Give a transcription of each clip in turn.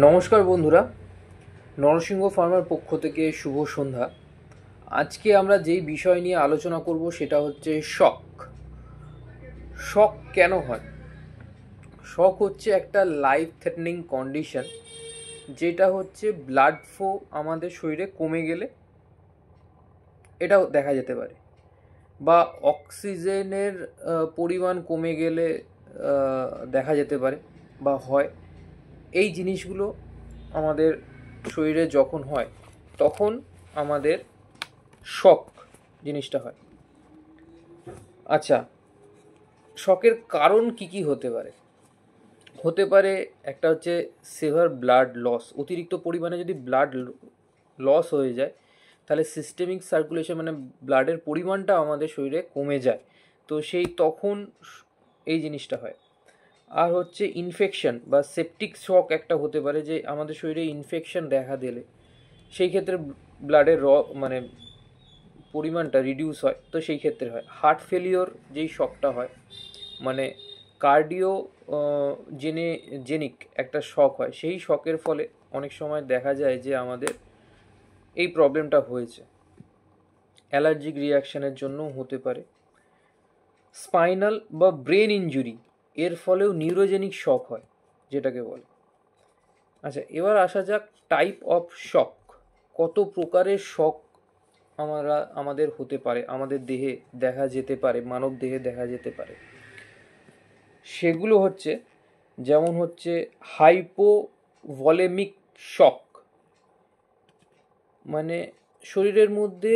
নমস্কার বন্ধুরা, নরসিংহ ফার্মার পক্ষ থেকে শুভ সন্ধ্যা। আজকে আমরা যেই বিষয় নিয়ে আলোচনা করব সেটা হচ্ছে শক। শক কেন হয়? শক হচ্ছে একটা লাইফ থ্রেটনিং কন্ডিশন, যেটা হচ্ছে ব্লাড ফ্লো আমাদের শরীরে কমে গেলে এটাও দেখা যেতে পারে, বা অক্সিজেনের পরিমাণ কমে গেলে দেখা যেতে পারে বা হয়। এই জিনিসগুলো আমাদের শরীরে যখন হয় তখন আমাদের শক জিনিসটা হয়। আচ্ছা, শকের কারণ কি কি হতে পারে? হতে পারে একটা হচ্ছে সেভার ব্লাড লস। অতিরিক্ত পরিমাণে যদি ব্লাড লস হয়ে যায় তাহলে সিস্টেমিক সার্কুলেশন মানে ব্লাডের পরিমাণটা আমাদের শরীরে কমে যায়, তো সেই তখন এই জিনিসটা হয়। আর হচ্ছে ইনফেকশন বা সেপটিক শক একটা হতে পারে, যে আমাদের শরীরে ইনফেকশন দেখা দিলে সেই ক্ষেত্রে ব্লাডের মানে পরিমাণটা রিডিউস হয়, তো সেই ক্ষেত্রে হয়। হার্ট ফেলিওর যেই শকটা হয়, মানে কার্ডিও জেনিক একটা শক হয়, সেই শকের ফলে অনেক সময় দেখা যায় যে আমাদের এই প্রবলেমটা হয়েছে। অ্যালার্জিক রিয়াকশানের জন্যও হতে পারে। স্পাইনাল বা ব্রেন ইনজুরি এর ফলেও নিউরোজেনিক শক হয়, যেটাকে বলে। আচ্ছা, এবার আসা যাক টাইপ অফ শক। কত প্রকারের শক আমাদের হতে পারে, আমাদের দেহে দেখা যেতে পারে, মানব দেহে দেখা যেতে পারে। সেগুলো হচ্ছে, যেমন হচ্ছে হাইপোভলেমিক শক, মানে শরীরের মধ্যে,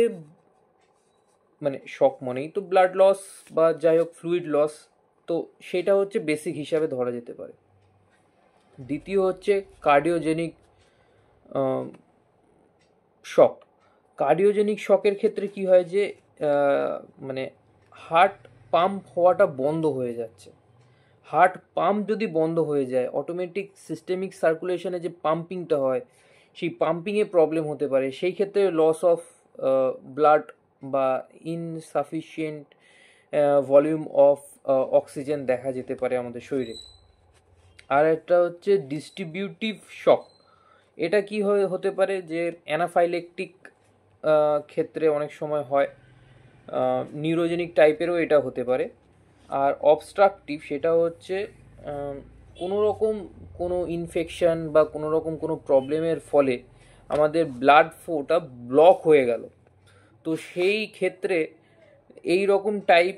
মানে শক মানেই তো ব্লাড লস বা যাই হোক ফ্লুইড লস, তো সেটা হচ্ছে বেসিক হিসাবে ধরা যেতে পারে। দ্বিতীয় হচ্ছে কার্ডিওজেনিক শক। কার্ডিওজেনিক শকের ক্ষেত্রে কি হয়, যে মানে হার্ট পাম্প হওয়াটা বন্ধ হয়ে যাচ্ছে। হার্ট পাম্প যদি বন্ধ হয়ে যায়, অটোমেটিক সিস্টেমিক সার্কুলেশনে যে পাম্পিংটা হয় সেই পাম্পিংয়ে প্রবলেম হতে পারে। সেই ক্ষেত্রে লস অফ ব্লাড বা ইনসাফিসিয়েন্ট ভলিউম অফ অক্সিজেন দেখা যেতে পারে আমাদের শরীরে। আর একটা হচ্ছে ডিস্ট্রিবিউটিভ শক। এটা কি হতে পারে, যে অ্যানাফাইলেকটিক ক্ষেত্রে অনেক সময় হয়। নিউরোজেনিক টাইপেরও এটা হতে পারে। আর অবস্ট্রাকটিভ, সেটা হচ্ছে কোনো রকম কোনো ইনফেকশন বা কোনো রকম কোনো প্রবলেমের ফলে আমাদের ব্লাড ফ্লোটা ব্লক হয়ে গেল, তো সেই ক্ষেত্রে এই রকম টাইপ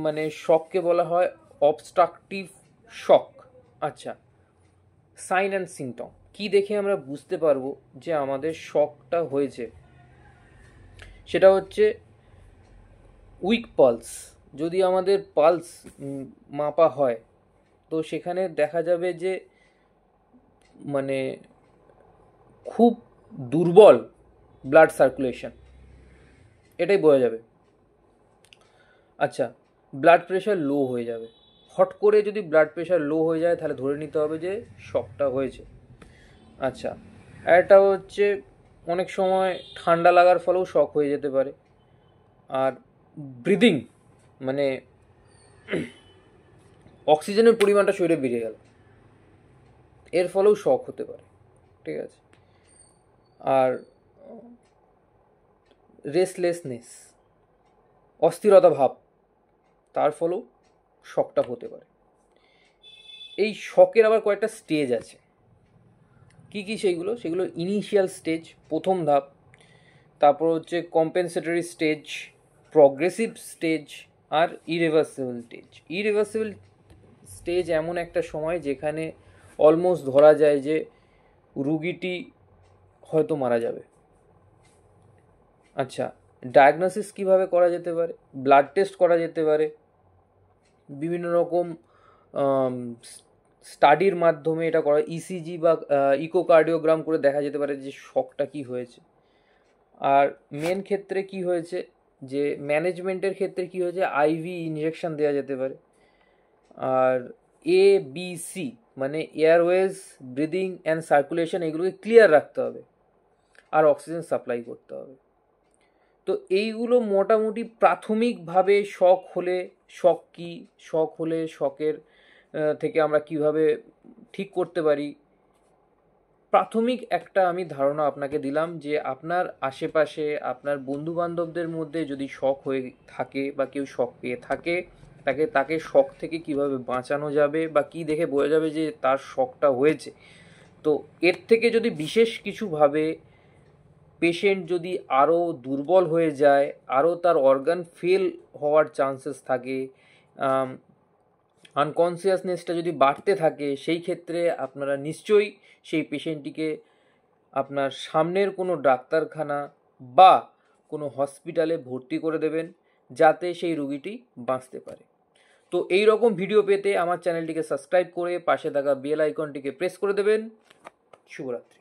মানে শককে বলা হয় অবস্ট্রাকটিভ শক। আচ্ছা, সাইন অ্যান্ড সিমটম কি দেখে আমরা বুঝতে পারবো যে আমাদের শকটা হয়েছে? সেটা হচ্ছে উইক পালস। যদি আমাদের পালস মাপা হয়, তো সেখানে দেখা যাবে যে মানে খুব দুর্বল ব্লাড সার্কুলেশন, এটাই বোঝা যাবে। আচ্ছা, ব্লাড প্রেশার লো হয়ে যাবে। হট করে যদি ব্লাড প্রেশার লো হয়ে যায় তাহলে ধরে নিতে হবে যে শকটা হয়েছে। আচ্ছা, একটা হচ্ছে অনেক সময় ঠান্ডা লাগার ফলেও শক হয়ে যেতে পারে। আর ব্রিদিং, মানে অক্সিজেনের পরিমাণটা শরীরে বেড়ে গেল, এর ফলেও শক হতে পারে। ঠিক আছে। আর রেস্টলেসনেস, অস্থিরতা ভাব, তার ফলেও শকটা হতে পারে। এই শকের আবার কয়েকটা স্টেজ আছে। কি কি সেগুলো ইনিশিয়াল স্টেজ, প্রথম ধাপ। তারপর হচ্ছে কম্পেনসেটরি স্টেজ, প্রগ্রেসিভ স্টেজ, আর ইরিভার্সিবল স্টেজ। ইরিভার্সিবল স্টেজ এমন একটা সময় যেখানে অলমোস্ট ধরা যায় যে রুগীটি হয়তো মারা যাবে। আচ্ছা, ডায়াগনোসিস কিভাবে করা যেতে পারে? ব্লাড টেস্ট করা যেতে পারে, বিভিন্ন রকম স্টাডির মাধ্যমে এটা করা, ইসিজি বা ইকোকার্ডিওগ্রাম করে দেখা যেতে পারে যে শকটা কি হয়েছে। আর মেন ক্ষেত্রে কি হয়েছে, যে ম্যানেজমেন্টের ক্ষেত্রে কি হয়েছে, আইভি ইনজেকশন দেওয়া যেতে পারে। আর ABC মানে এয়ারওয়েজ, ব্রিদিং অ্যান্ড সার্কুলেশন, এগুলোকে ক্লিয়ার রাখতে হবে, আর অক্সিজেন সাপ্লাই করতে হবে। তো এইগুলো মোটামুটি প্রাথমিকভাবে শক হলে, শক কি, শক হলে শকের থেকে আমরা কিভাবে ঠিক করতে পারি, প্রাথমিক একটা আমি ধারণা আপনাকে দিলাম যে আপনার আশেপাশে আপনার বন্ধুবান্ধবদের মধ্যে যদি শক হয়ে থাকে বা কেউ শক পেয়ে থাকে, তাকে শক থেকে কিভাবে বাঁচানো যাবে বা কি দেখে বোঝা যাবে যে তার শকটা হয়েছে। তো এর থেকে যদি বিশেষ কিছুভাবে পেশেন্ট যদি আরও দুর্বল হয়ে যায়, আরও তার অর্গান ফেল হওয়ার চান্সেস থাকে, আনকনসিয়াসনেসটা যদি বাড়তে থাকে, সেই ক্ষেত্রে আপনারা নিশ্চয়ই সেই পেশেন্টটিকে আপনার সামনের কোনো ডাক্তারখানা বা কোনো হসপিটালে ভর্তি করে দেবেন, যাতে সেই রুগীটি বাঁচতে পারে। তো এই রকম ভিডিও পেতে আমার চ্যানেলটিকে সাবস্ক্রাইব করে পাশে থাকা বেল আইকনটিকে প্রেস করে দেবেন। শুভরাত্রি।